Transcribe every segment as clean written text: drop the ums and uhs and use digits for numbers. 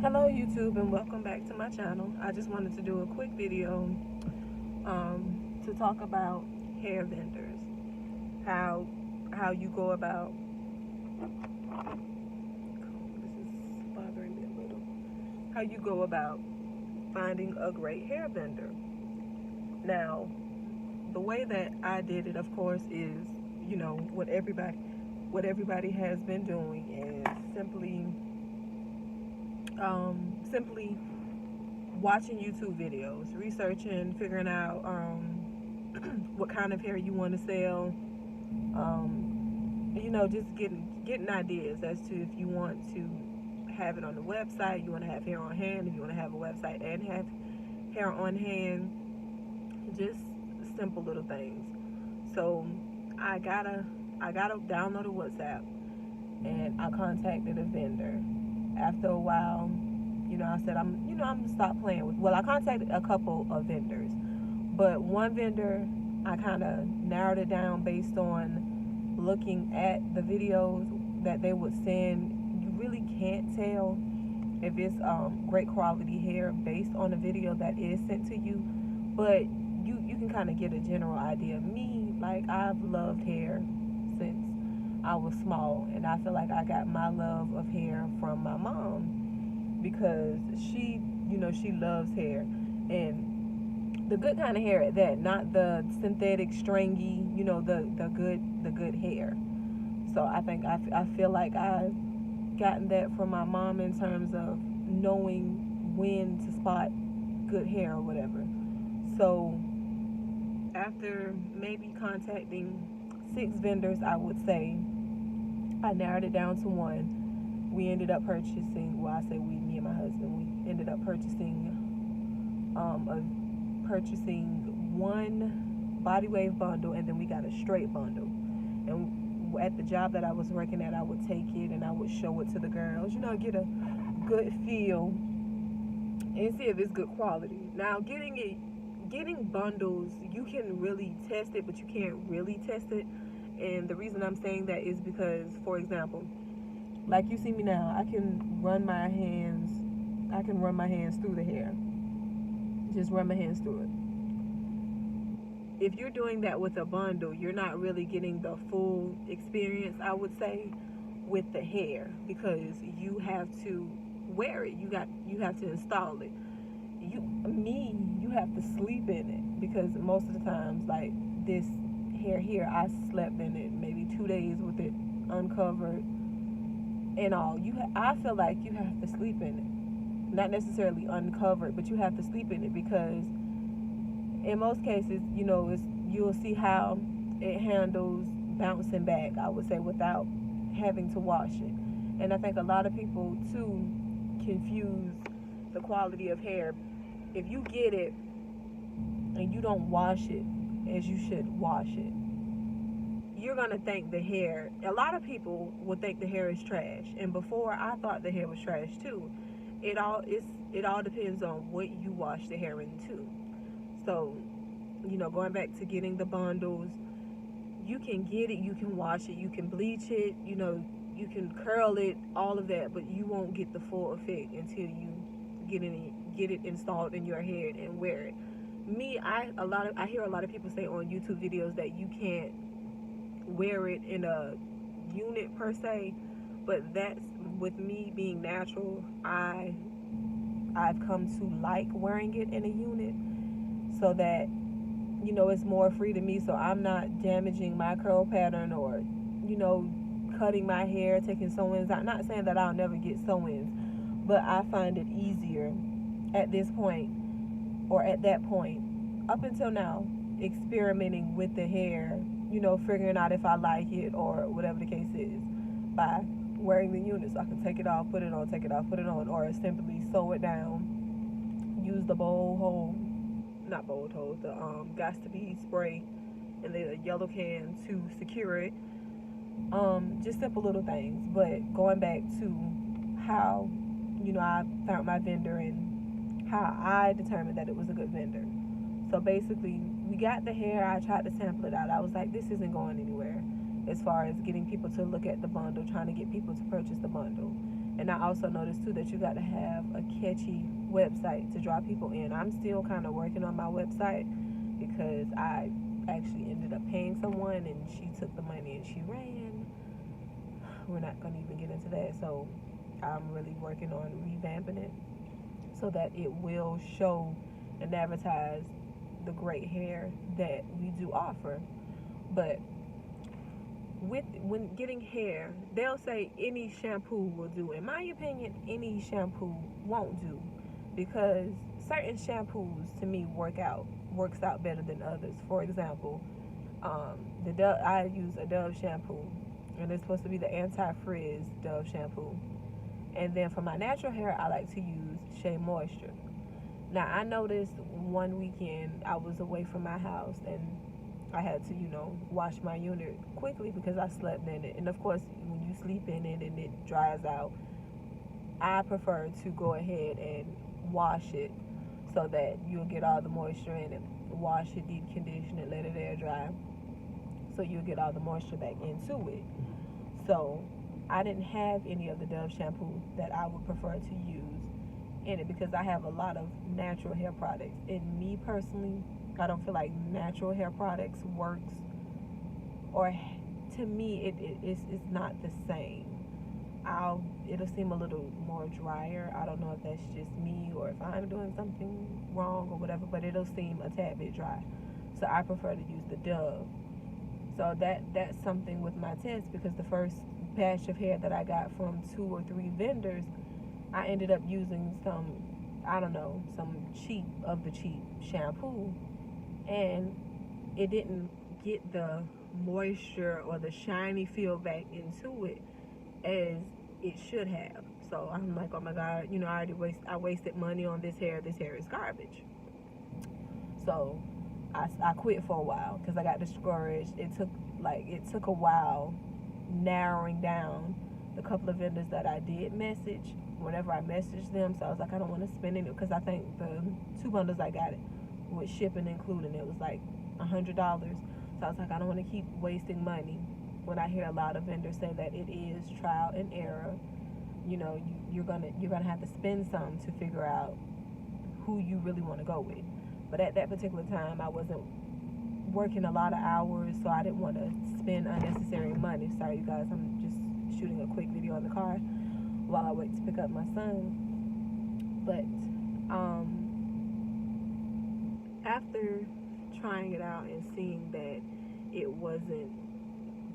Hello YouTube, and welcome back to my channel. I just wanted to do a quick video to talk about hair vendors. How you go about, this is bothering me a little, how you go about finding a great hair vendor. Now, the way that I did it, of course, is, what everybody has been doing is simply watching YouTube videos, researching, figuring out what kind of hair you want to sell, just getting ideas as to if you want to have it on the website, you want to have hair on hand, if you want to have a website and have hair on hand, just simple little things. So I gotta download a WhatsApp, and I contacted a vendor. After a while, I said I'm gonna stop playing with. Well, I contacted a couple of vendors, but one vendor I kind of narrowed it down based on looking at the videos that they would send. You really can't tell if it's great quality hair based on the video that is sent to you, but you can kind of get a general idea. Me, like, I've loved hair since I was small, and I feel like I got my love of hair from my mom, because she loves hair, and the good kind of hair at that, not the synthetic stringy, the good hair. So I feel like I've gotten that from my mom in terms of knowing when to spot good hair or whatever. So after maybe contacting 6 vendors, I would say, I narrowed it down to one. We ended up purchasing, well, I say we, me and my husband, we ended up purchasing one body wave bundle, and then we got a straight bundle. And at the job that I was working at, I would take it and I would show it to the girls, get a good feel and see if it's good quality. Now, getting bundles, you can really test it, but you can't really test it. And the reason I'm saying that is because, for example, like you see me now, I can run my hands through the hair. Just run my hands through it. If you're doing that with a bundle, you're not really getting the full experience, I would say, with the hair, because you have to wear it. You have to install it. You have to sleep in it, because most of the times, like this hair here, I slept in it maybe 2 days with it uncovered and all. I feel like you have to sleep in it, not necessarily uncovered, but you have to sleep in it, because in most cases, you'll see how it handles bouncing back, I would say, without having to wash it. And I think a lot of people too confuse the quality of hair. If you get it and you don't wash it as you should wash it, you're gonna think the hair, a lot of people will think the hair is trash. And before, I thought the hair was trash too. It all depends on what you wash the hair into. So, going back to getting the bundles, you can get it, you can wash it, you can bleach it, you can curl it, all of that, but you won't get the full effect until you get it installed in your head and wear it. Me, I hear a lot of people say on YouTube videos that you can't wear it in a unit per se, but that's, with me being natural, I've come to like wearing it in a unit, so that it's more free to me, so I'm not damaging my curl pattern or cutting my hair, taking sew-ins. I'm not saying that I'll never get sew-ins, but I find it easier at this point, or at that point, up until now, experimenting with the hair, figuring out if I like it or whatever the case is, by wearing the unit. So I can take it off, put it on, take it off, put it on, or simply sew it down, use the got to be spray in the yellow can to secure it. Just simple little things. But going back to how I found my vendor and how I determined that it was a good vendor. So basically, we got the hair. I tried to sample it out. I was like, this isn't going anywhere as far as getting people to look at the bundle, trying to get people to purchase the bundle. And I also noticed too that you got to have a catchy website to draw people in. I'm still kind of working on my website because I actually ended up paying someone and she took the money and she ran. We're not going to even get into that. So I'm really working on revamping it so that it will show and advertise the great hair that we do offer. But when getting hair, they'll say any shampoo will do. In my opinion, any shampoo won't do, because certain shampoos to me works out better than others. For example, I use a Dove shampoo, and it's supposed to be the anti-frizz Dove shampoo. And then for my natural hair, I like to use Shea Moisture. Now, I noticed one weekend I was away from my house and I had to, wash my unit quickly because I slept in it. And of course, when you sleep in it and it dries out, I prefer to go ahead and wash it so that you'll get all the moisture in it. Wash it, deep condition it, let it air dry, so you'll get all the moisture back into it. So I didn't have any of the Dove shampoo that I would prefer to use in it because I have a lot of natural hair products. And me personally, I don't feel like natural hair products works, or to me it's not the same. It'll seem a little more drier. I don't know if that's just me or if I'm doing something wrong or whatever, but it'll seem a tad bit dry. So I prefer to use the Dove. So that's something with my test, because the first batch of hair that I got from 2 or 3 vendors, I ended up using some cheap shampoo, and it didn't get the moisture or the shiny feel back into it as it should have. So I'm like, oh my God, I wasted money on this hair. This hair is garbage. So I quit for a while because I got discouraged. It took a while narrowing down the couple of vendors that I did message whenever I messaged them. So I was like, I don't want to spend it, because I think the 2 bundles I got it with shipping included, it was like $100. So I was like, I don't want to keep wasting money when I hear a lot of vendors say that it is trial and error. You're gonna have to spend some to figure out who you really want to go with. But at that particular time, I wasn't working a lot of hours, so I didn't want to spend unnecessary money. Sorry, you guys, I'm just shooting a quick video in the car while I wait to pick up my son. But after trying it out and seeing that it wasn't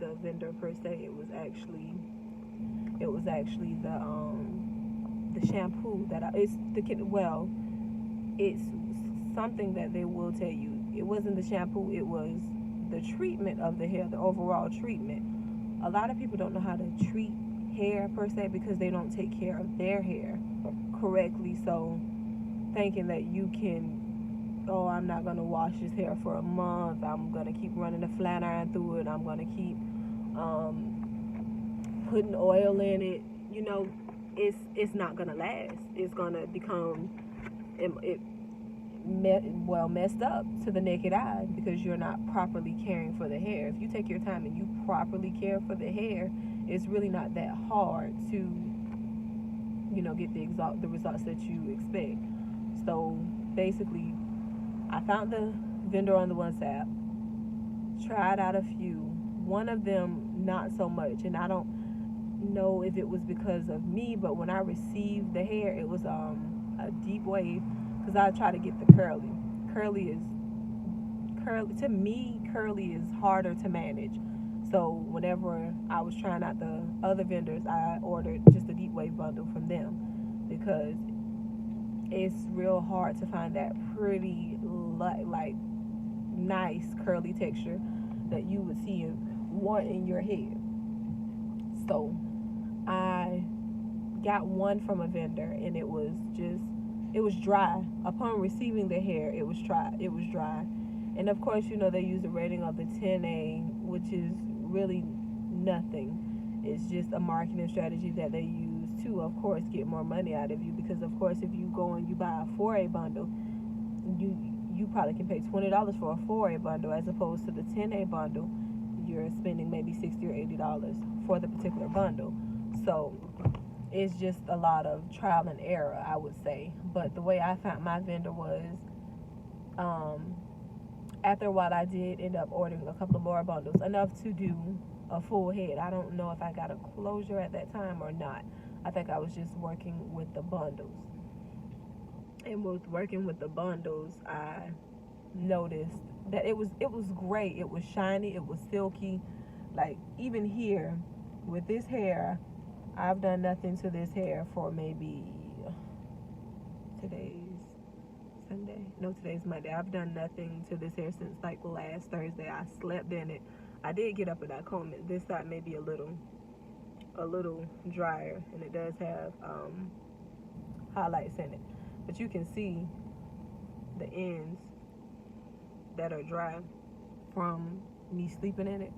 the vendor per se, it was actually the shampoo it's something that they will tell you. It wasn't the shampoo, it was the treatment of the hair, the overall treatment. A lot of people don't know how to treat hair per se because they don't take care of their hair correctly. So thinking that you can, I'm not going to wash this hair for a month, I'm going to keep running the flat iron through it, I'm going to keep putting oil in it, it's not going to last. It's going to become messed up to the naked eye because you're not properly caring for the hair. If you take your time and you properly care for the hair, it's really not that hard to get the results that you expect. So basically, I found the vendor on the WhatsApp, tried out a few. One of them not so much, and I don't know if it was because of me, but when I received the hair, it was a deep wave, because I try to get the curly. To me, curly is harder to manage. So whenever I was trying out the other vendors, I ordered just a deep wave bundle from them, because it's real hard to find that pretty, like nice curly texture that you would see in your hair. So I got one from a vendor, and it was dry. Upon receiving the hair, it was dry. And of course, they use a rating of the 10A, which is really nothing. It's just a marketing strategy that they use to, of course, get more money out of you. Because of course, if you go and you buy a 4A bundle, you probably can pay $20 for a 4A bundle, as opposed to the 10A bundle, you're spending maybe $60 or $80 for the particular bundle. So it's just a lot of trial and error, I would say. But the way I found my vendor was, um, after a while, I did end up ordering a couple of more bundles, enough to do a full head. I don't know if I got a closure at that time or not. I think I was just working with the bundles. And with working with the bundles, I noticed that it was great. It was shiny, it was silky. Like, even here with this hair, I've done nothing to this hair for maybe, today's Sunday. No, today's Monday. I've done nothing to this hair since like last Thursday. I slept in it. I did get up and I combed it. This side may be a little drier, and it does have highlights in it, but you can see the ends that are dry from me sleeping in it.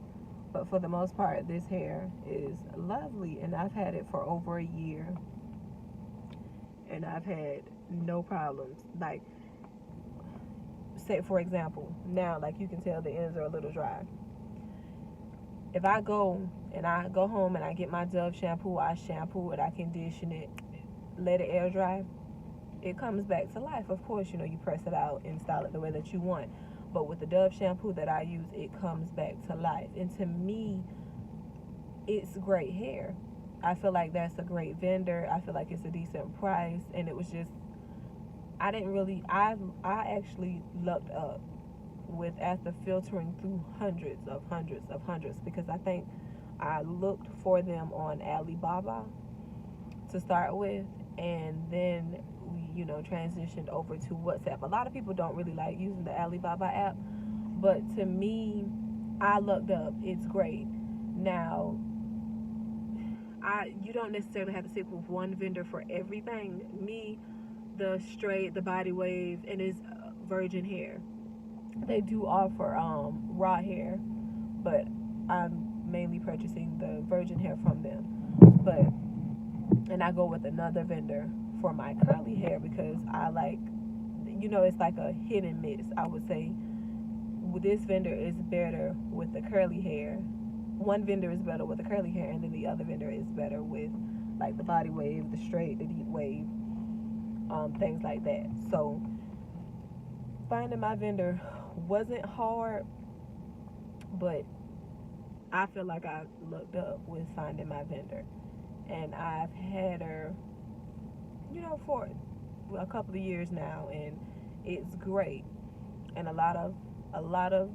But for the most part, this hair is lovely, and I've had it for over a year, and I've had no problems. Like, say for example, now, like, you can tell the ends are a little dry. If I go home and I get my Dove shampoo, I shampoo it, I condition it, let it air dry, it comes back to life. Of course, you press it out and style it the way that you want. But with the Dove shampoo that I use, it comes back to life. And to me, it's great hair. I feel like that's a great vendor. I feel like it's a decent price. And it was just, I actually lucked up with, after filtering through hundreds, because I think I looked for them on Alibaba to start with, and then we, transitioned over to WhatsApp. A lot of people don't really like using the Alibaba app, but to me, I lucked up. It's great. Now, you don't necessarily have to stick with one vendor for everything. Me, the straight, the body wave, and it's virgin hair. They do offer raw hair, but I'm mainly purchasing the virgin hair from them. And I go with another vendor for my curly hair because I like, it's like a hit and miss. I would say this vendor is better with the curly hair. One vendor is better with the curly hair, and then the other vendor is better with like the body wave, the straight, the deep wave, things like that. So finding my vendor wasn't hard, but I feel like I looked up with finding my vendor. And I've had her, for a couple of years now, and it's great. And a lot of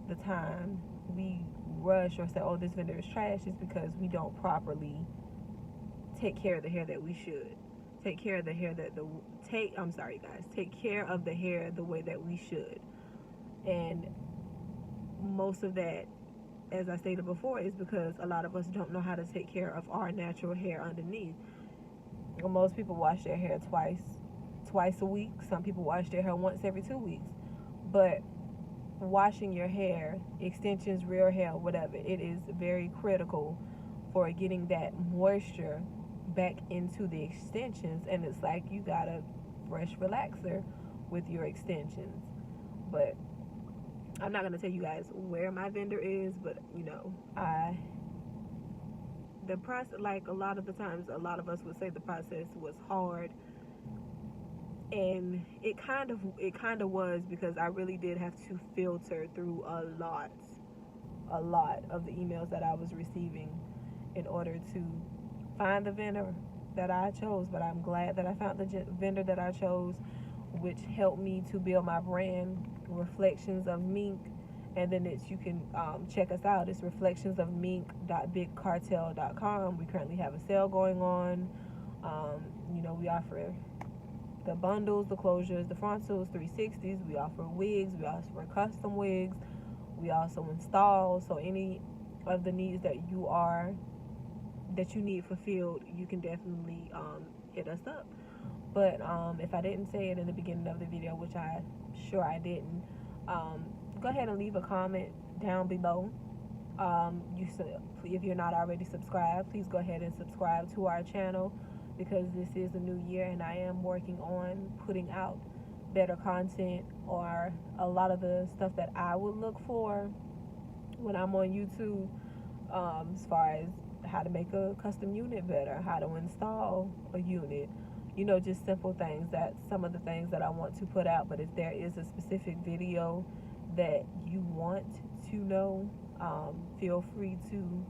the time we rush or say, oh, this vendor is trash, is because we don't properly take care of the hair that we should. Take care of the hair take care of the hair the way that we should. And most of that, as I stated before, is because a lot of us don't know how to take care of our natural hair underneath. Most people wash their hair twice a week. Some people wash their hair once every 2 weeks. But washing your hair, extensions, real hair, whatever, it is very critical for getting that moisture back into the extensions. And it's like you got a fresh relaxer with your extensions. But I'm not going to tell you guys where my vendor is, but the process, like a lot of the times, a lot of us would say the process was hard, and it kind of was, because I really did have to filter through a lot of the emails that I was receiving in order to find the vendor that I chose. But I'm glad that I found the vendor that I chose, which helped me to build my brand, Reflections of Mink. And then you can check us out. It's reflectionsofmink.bigcartel.com. We currently have a sale going on. We offer the bundles, the closures, the frontals, 360s. We offer wigs. We offer custom wigs. We also install. So any of the needs that you need fulfilled, you can definitely hit us up. But if I didn't say it in the beginning of the video, which I didn't, go ahead and leave a comment down below. If you're not already subscribed, please go ahead and subscribe to our channel, because this is a new year and I am working on putting out better content, or a lot of the stuff that I would look for when I'm on YouTube, as far as how to make a custom unit better, how to install a unit, just simple things. That's some of the things that I want to put out. But if there is a specific video that you want to know, feel free to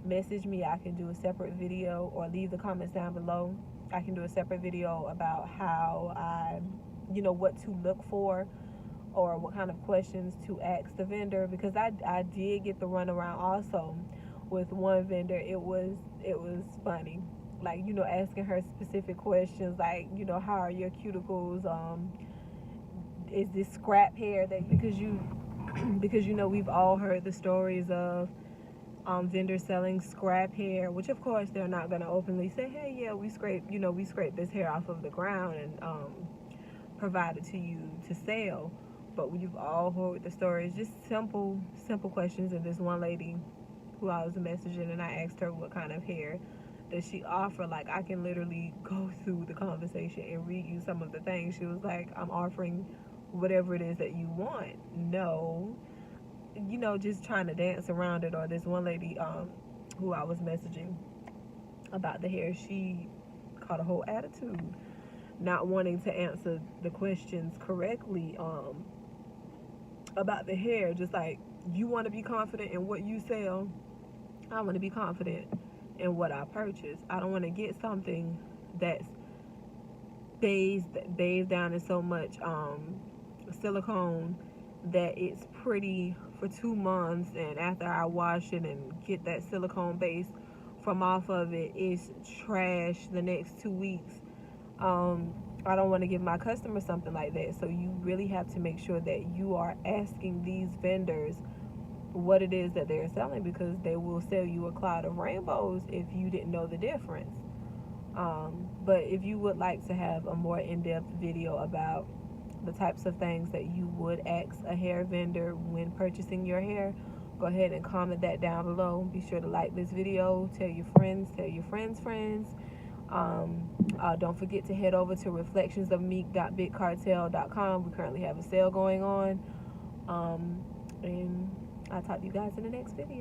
message me. I can do a separate video, or leave the comments down below. I can do a separate video about how what to look for, or what kind of questions to ask the vendor, because I did get the runaround also with one vendor. It was funny, like, asking her specific questions, like, how are your cuticles, is this scrap hair, that because we've all heard the stories of vendors selling scrap hair, which of course they're not going to openly say, hey, yeah, we scrape this hair off of the ground and provide it to you to sell. But we've all heard the stories, just simple questions. And this one lady who I was messaging, and I asked her what kind of hair does she offer. Like, I can literally go through the conversation and read you some of the things. She was like, I'm offering whatever it is that you want. No, just trying to dance around it. Or this one lady who I was messaging about the hair, she caught a whole attitude, not wanting to answer the questions correctly about the hair. Just like, you want to be confident in what you sell, I want to be confident in what I purchase. I don't want to get something that's bathed down in so much silicone that it's pretty for 2 months, and after I wash it and get that silicone base from off of it, it's trash the next 2 weeks. I don't want to give my customers something like that. So you really have to make sure that you are asking these vendors what it is that they're selling, because they will sell you a cloud of rainbows if you didn't know the difference. But if you would like to have a more in-depth video about the types of things that you would ask a hair vendor when purchasing your hair, go ahead and comment that down below. Be sure to like this video, tell your friends' friends. Don't forget to head over to reflectionsofmeek.bigcartel.com. We currently have a sale going on. And I'll talk to you guys in the next video.